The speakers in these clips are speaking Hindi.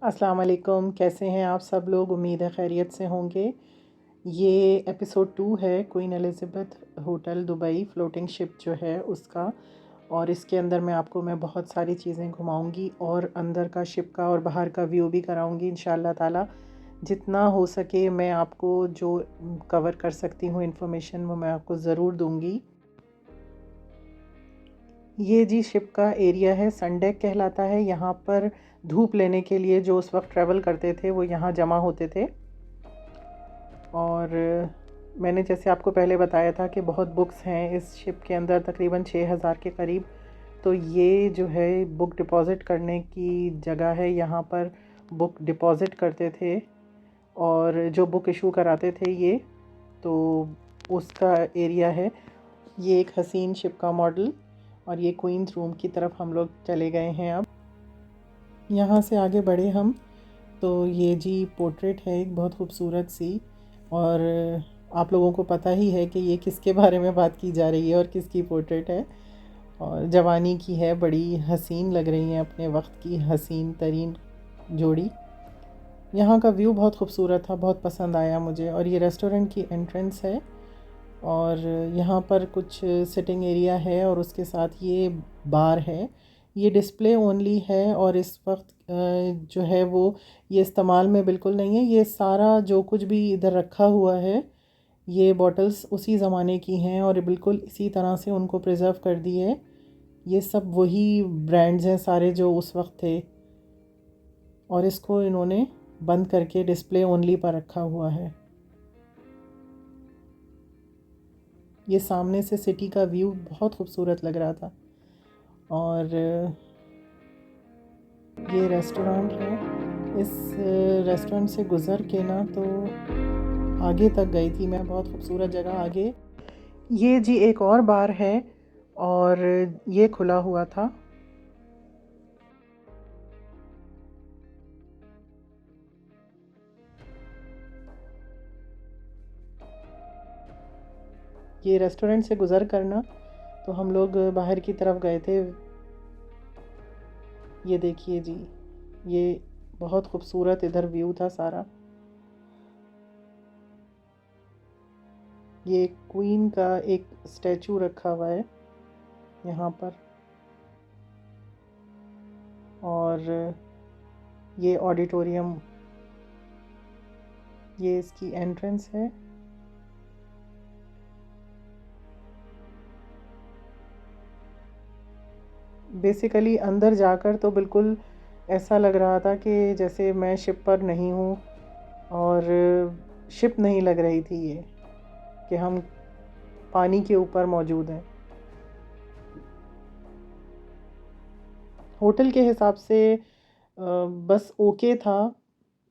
अस्सलाम वालेकुम, कैसे हैं आप सब लोग? उम्मीद है खैरियत से होंगे। ये एपिसोड 2 है queen Elizabeth hotel Dubai floating ship जो है उसका। और इसके अंदर मैं बहुत सारी चीज़ें घुमाऊंगी और अंदर का शिप का और बाहर का व्यू भी कराऊंगी इंशाल्लाह ताला। जितना हो सके मैं आपको जो कवर कर सकती हूँ इन्फॉर्मेशन वो मैं आपको ज़रूर दूंगी। ये जी शिप का एरिया है, सन डेक कहलाता है। यहाँ पर धूप लेने के लिए जो उस वक्त ट्रैवल करते थे वो यहाँ जमा होते थे। और मैंने जैसे आपको पहले बताया था कि बहुत बुक्स हैं इस शिप के अंदर, तकरीबन 6000 के करीब। तो ये जो है बुक डिपॉज़िट करने की जगह है। यहाँ पर बुक डिपॉज़िट करते थे और जो बुक इशू कराते थे ये, तो उसका एरिया है। ये एक हसीन शिप का मॉडल। और ये क्वींस रूम की तरफ हम लोग चले गए हैं। अब यहाँ से आगे बढ़े हम, तो ये जी पोर्ट्रेट है एक बहुत खूबसूरत सी। और आप लोगों को पता ही है कि ये किसके बारे में बात की जा रही है और किसकी पोर्ट्रेट है। और जवानी की है, बड़ी हसीन लग रही हैं, अपने वक्त की हसीन तरीन जोड़ी। यहाँ का व्यू बहुत खूबसूरत था, बहुत पसंद आया मुझे। और ये रेस्टोरेंट की एंट्रेंस है और यहाँ पर कुछ सिटिंग एरिया है और उसके साथ ये बार है। ये डिस्प्ले ओनली है और इस वक्त जो है वो ये इस्तेमाल में बिल्कुल नहीं है। ये सारा जो कुछ भी इधर रखा हुआ है ये बॉटल्स उसी ज़माने की हैं और बिल्कुल इसी तरह से उनको प्रिज़र्व कर दी है। ये सब वही ब्रांड्स हैं सारे जो उस वक्त थे और इसको इन्होंने बंद करके डिस्प्ले ओनली पर रखा हुआ है। ये सामने से सिटी का व्यू बहुत खूबसूरत लग रहा था। और ये रेस्टोरेंट है। इस रेस्टोरेंट से गुज़र के ना तो आगे तक गई थी मैं, बहुत खूबसूरत जगह आगे। ये जी एक और बार है और ये खुला हुआ था। ये रेस्टोरेंट से गुज़र करना तो हम लोग बाहर की तरफ गए थे। ये देखिए जी, ये बहुत खूबसूरत इधर व्यू था सारा। ये क्वीन का एक स्टैचू रखा हुआ है यहाँ पर। और ये ऑडिटोरियम, ये इसकी एंट्रेंस है। बेसिकली अंदर जाकर तो बिल्कुल ऐसा लग रहा था कि जैसे मैं शिप पर नहीं हूँ और शिप नहीं लग रही थी ये, कि हम पानी के ऊपर मौजूद हैं। होटल के हिसाब से बस ओके था।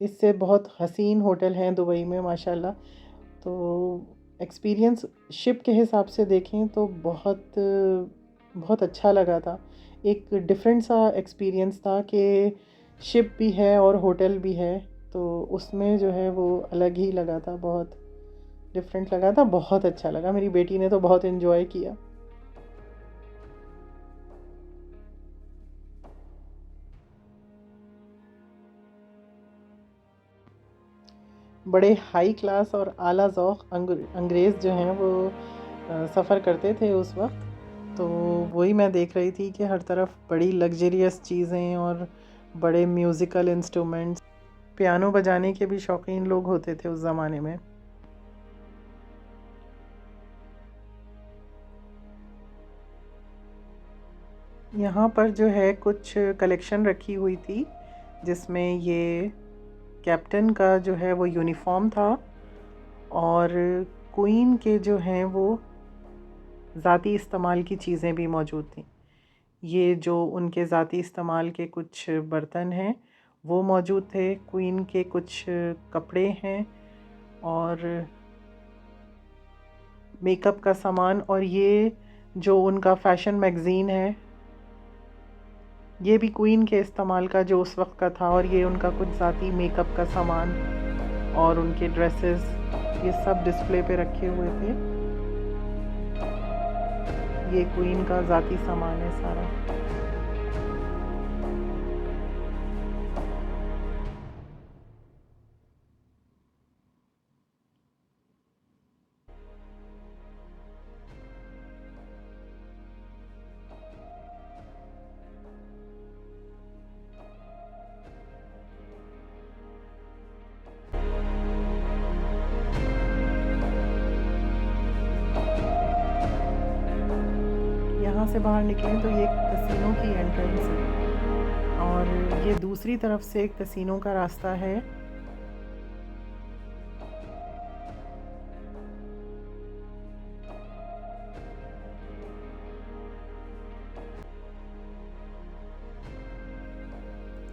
इससे बहुत हसीन होटल हैं दुबई में माशाल्लाह। तो एक्सपीरियंस शिप के हिसाब से देखें तो बहुत बहुत अच्छा लगा था। एक डिफरेंट सा एक्सपीरियंस था कि शिप भी है और होटल भी है, तो उसमें जो है वो अलग ही लगा था, बहुत डिफरेंट लगा था, बहुत अच्छा लगा। मेरी बेटी ने तो बहुत इन्जॉय किया। बड़े हाई क्लास और आला ज़ौक़ अंग्रेज़ जो हैं वो सफ़र करते थे उस वक्त। तो वही मैं देख रही थी कि हर तरफ बड़ी लग्जरियस चीज़ें और बड़े म्यूज़िकल इंस्ट्रूमेंट्स, पियानो बजाने के भी शौकीन लोग होते थे उस ज़माने में। यहाँ पर जो है कुछ कलेक्शन रखी हुई थी जिसमें ये कैप्टन का जो है वो यूनिफॉर्म था और क्वीन के जो हैं वो ज़ाती इस्तेमाल की चीज़ें भी मौजूद थी। ये जो उनके ज़ाती इस्तेमाल के कुछ बर्तन हैं वो मौजूद थे, क्वीन के कुछ कपड़े हैं और मेकअप का सामान। और ये जो उनका फ़ैशन मैगज़ीन है ये भी क्वीन के इस्तेमाल का जो उस वक्त का था। और ये उनका कुछ ज़ाती मेकअप का सामान और उनके ड्रेसेस, ये सब डिस्प्ले पे रखे हुए थे। ये क्वीन का ज़ाती सामान है सारा। से बाहर निकलें तो ये कसिनो की एंट्रेंस है और ये दूसरी तरफ से कसिनो का रास्ता है।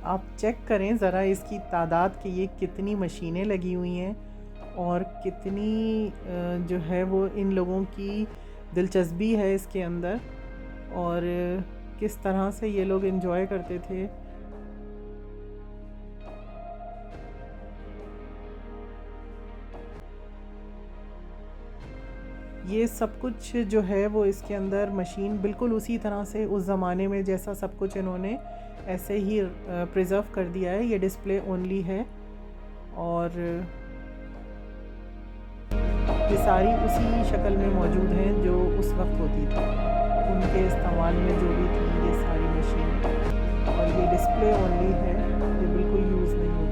आप चेक करें ज़रा इसकी तादाद कि ये कितनी मशीनें लगी हुई हैं और कितनी जो है वो इन लोगों की दिलचस्पी है इसके अंदर और किस तरह से ये लोग एंजॉय करते थे। ये सब कुछ जो है वो इसके अंदर मशीन बिल्कुल उसी तरह से उस ज़माने में जैसा सब कुछ इन्होंने ऐसे ही प्रिजर्व कर दिया है। ये डिस्प्ले ओनली है और ये सारी उसी शक्ल में मौजूद हैं जो उस वक्त होती थी, उनके इस्तेमाल में जो भी थी ये सारी मशीनें। और ये डिस्प्ले ओनली है, ये बिल्कुल यूज़ नहीं होती।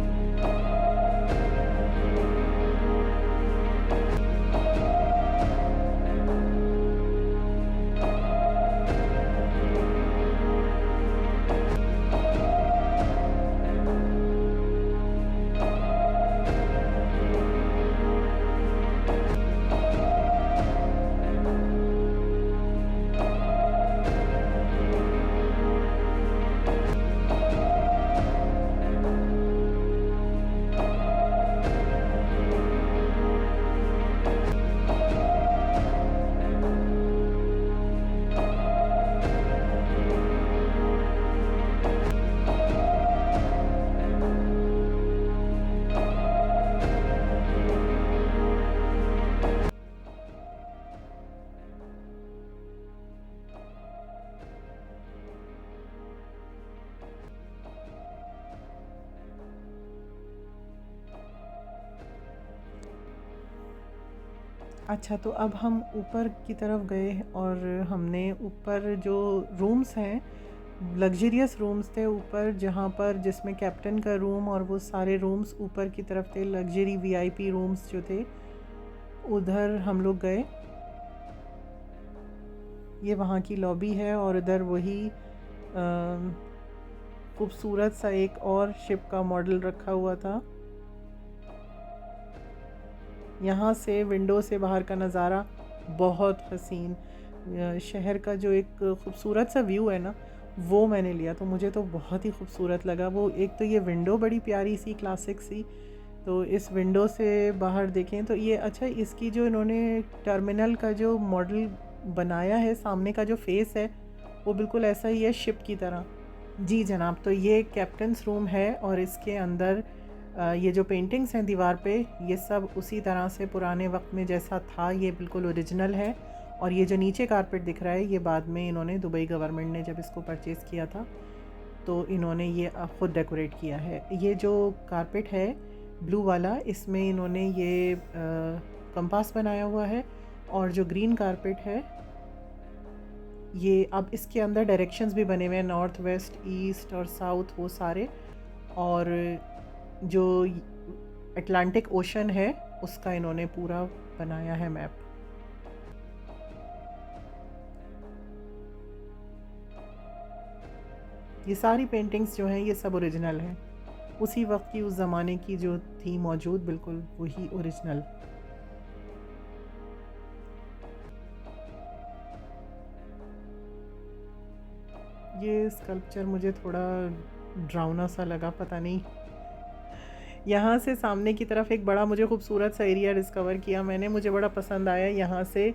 अच्छा, तो अब हम ऊपर की तरफ गए और हमने ऊपर जो रूम्स हैं, लग्जरियस रूम्स थे ऊपर, जहाँ पर जिसमें कैप्टन का रूम और वो सारे रूम्स ऊपर की तरफ थे, लग्जरी वीआईपी रूम्स जो थे, उधर हम लोग गए। ये वहाँ की लॉबी है और इधर वही खूबसूरत सा एक और शिप का मॉडल रखा हुआ था। यहाँ से विंडो से बाहर का नज़ारा बहुत हसीन, शहर का जो एक खूबसूरत सा व्यू है ना, वो मैंने लिया तो मुझे तो बहुत ही खूबसूरत लगा। वो एक तो ये विंडो बड़ी प्यारी सी क्लासिक सी, तो इस विंडो से बाहर देखें तो ये अच्छा, इसकी जो इन्होंने टर्मिनल का जो मॉडल बनाया है, सामने का जो फेस है वो बिल्कुल ऐसा ही है शिप की तरह। जी जनाब, तो ये कैप्टन्स रूम है और इसके अंदर ये जो पेंटिंग्स हैं दीवार पे, ये सब उसी तरह से पुराने वक्त में जैसा था, ये बिल्कुल ओरिजिनल है। और ये जो नीचे कारपेट दिख रहा है, ये बाद में इन्होंने दुबई गवर्नमेंट ने जब इसको परचेज़ किया था तो इन्होंने ये ख़ुद डेकोरेट किया है। ये जो कारपेट है ब्लू वाला, इसमें इन्होंने ये कंपास बनाया हुआ है। और जो ग्रीन कारपेट है, ये अब इसके अंदर डायरेक्शंस भी बने हुए हैं, नॉर्थ वेस्ट ईस्ट और साउथ, वो सारे। और जो अटलांटिक ओशन है उसका इन्होंने पूरा बनाया है मैप। ये सारी पेंटिंग्स जो हैं ये सब ओरिजिनल हैं, उसी वक्त की, उस ज़माने की जो थी मौजूद, बिल्कुल वही ओरिजिनल। ये स्कल्पचर मुझे थोड़ा ड्राउना सा लगा, पता नहीं। यहाँ से सामने की तरफ एक बड़ा मुझे खूबसूरत सा एरिया डिस्कवर किया मैंने, मुझे बड़ा पसंद आया। यहाँ से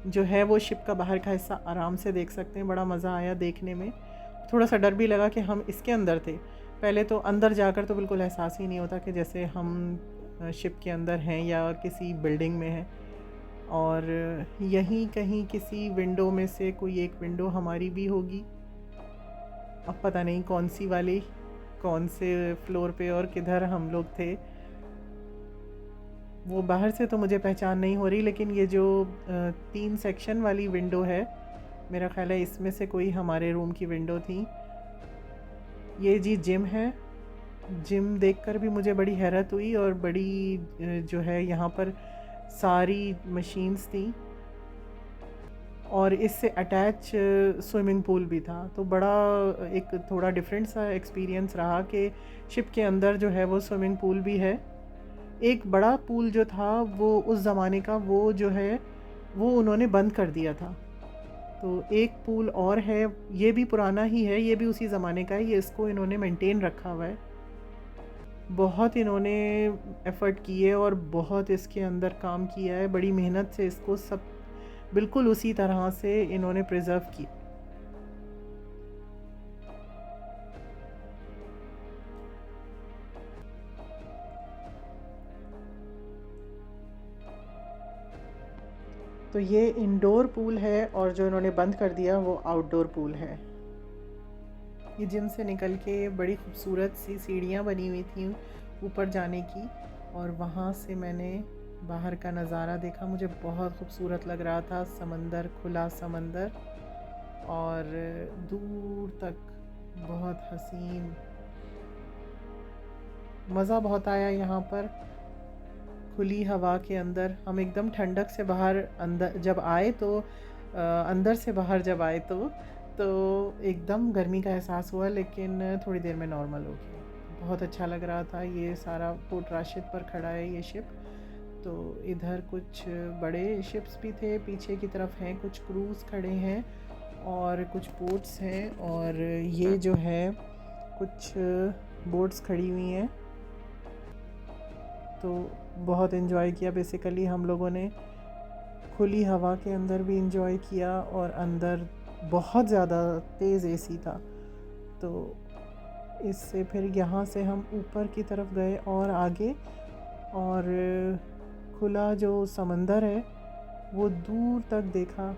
जो है वो शिप का बाहर का हिस्सा आराम से देख सकते हैं, बड़ा मज़ा आया देखने में। थोड़ा सा डर भी लगा कि हम इसके अंदर थे, पहले तो अंदर जाकर तो बिल्कुल एहसास ही नहीं होता कि जैसे हम शिप के अंदर हैं या किसी बिल्डिंग में हैं। और यहीं कहीं किसी विंडो में से कोई एक विंडो हमारी भी होगी, अब पता नहीं कौन सी वाली, कौन से फ्लोर पे और किधर हम लोग थे, वो बाहर से तो मुझे पहचान नहीं हो रही। लेकिन ये जो 3 सेक्शन वाली विंडो है, मेरा ख्याल है इसमें से कोई हमारे रूम की विंडो थी। ये जी जिम है, जिम देखकर भी मुझे बड़ी हैरत हुई और बड़ी जो है यहाँ पर सारी मशीन्स थी। और इससे अटैच स्विमिंग पूल भी था। तो बड़ा एक थोड़ा डिफरेंट सा एक्सपीरियंस रहा कि शिप के अंदर जो है वो स्विमिंग पूल भी है। एक बड़ा पूल जो था वो उस ज़माने का, वो जो है वो उन्होंने बंद कर दिया था। तो एक पूल और है, ये भी पुराना ही है, ये भी उसी ज़माने का है, ये इसको इन्होंने मेंटेन रखा हुआ है। बहुत इन्होंने एफ़र्ट किए और बहुत इसके अंदर काम किया है, बड़ी मेहनत से इसको सब बिल्कुल उसी तरह से इन्होंने प्रिजर्व किया। तो ये इंडोर पूल है और जो इन्होंने बंद कर दिया वो आउटडोर पूल है। ये जिम से निकल के बड़ी खूबसूरत सी सीढ़ियाँ बनी हुई थी ऊपर जाने की, और वहाँ से मैंने बाहर का नज़ारा देखा। मुझे बहुत खूबसूरत लग रहा था, समंदर, खुला समंदर, और दूर तक बहुत हसीन। मज़ा बहुत आया यहाँ पर खुली हवा के अंदर। हम एकदम ठंडक से बाहर अंदर जब आए तो अंदर से बाहर जब आए तो एकदम गर्मी का एहसास हुआ, लेकिन थोड़ी देर में नॉर्मल हो गया। बहुत अच्छा लग रहा था। ये सारा पोर्ट राशिद पर खड़ा है ये शिप। तो इधर कुछ बड़े शिप्स भी थे, पीछे की तरफ हैं कुछ क्रूज़ खड़े हैं और कुछ बोट्स हैं, और ये जो है कुछ बोट्स खड़ी हुई हैं। तो बहुत इन्जॉय किया बेसिकली हम लोगों ने। खुली हवा के अंदर भी इन्जॉय किया, और अंदर बहुत ज़्यादा तेज़ एसी था। तो इससे फिर यहाँ से हम ऊपर की तरफ गए और आगे, और खुला जो समंदर है वो दूर तक देखा।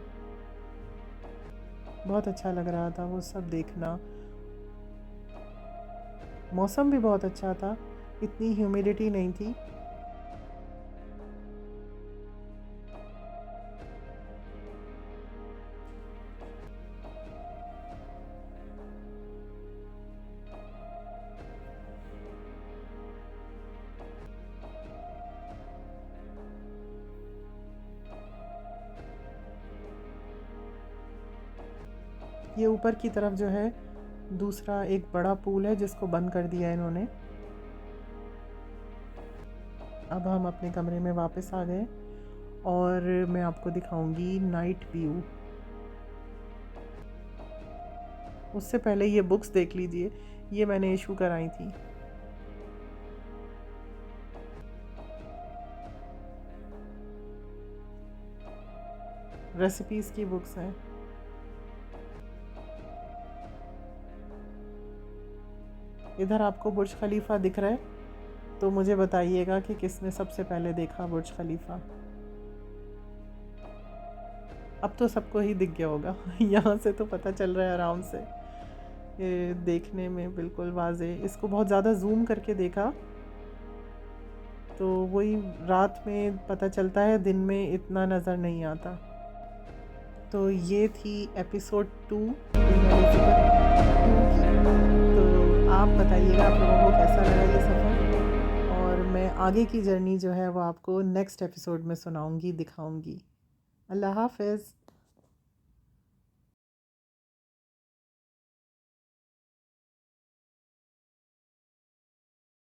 बहुत अच्छा लग रहा था वो सब देखना। मौसम भी बहुत अच्छा था, इतनी ह्यूमिडिटी नहीं थी। ये ऊपर की तरफ जो है दूसरा एक बड़ा पूल है जिसको बंद कर दिया इन्होंने। अब हम अपने कमरे में वापस आ गए और मैं आपको दिखाऊंगी नाइट व्यू। उससे पहले ये बुक्स देख लीजिए, ये मैंने इशू कराई थी। रेसिपीज़ की बुक्स हैं। इधर आपको बुर्ज खलीफा दिख रहा है, तो मुझे बताइएगा कि किसने सबसे पहले देखा बुर्ज खलीफा। अब तो सबको ही दिख गया होगा यहाँ से तो पता चल रहा है आराम से, ये देखने में बिल्कुल वाज़े। इसको बहुत ज़्यादा जूम करके देखा तो वही रात में पता चलता है, दिन में इतना नज़र नहीं आता। तो ये थी एपिसोड 2 क्वीन एलिज़ाबेथ 2 की। तो आप बताइएगा आप लोगों को कैसा लगा ये सफ़र, और मैं आगे की जर्नी जो है वो आपको नेक्स्ट एपिसोड में सुनाऊंगी, दिखाऊंगी। अल्लाह हाफ़िज़।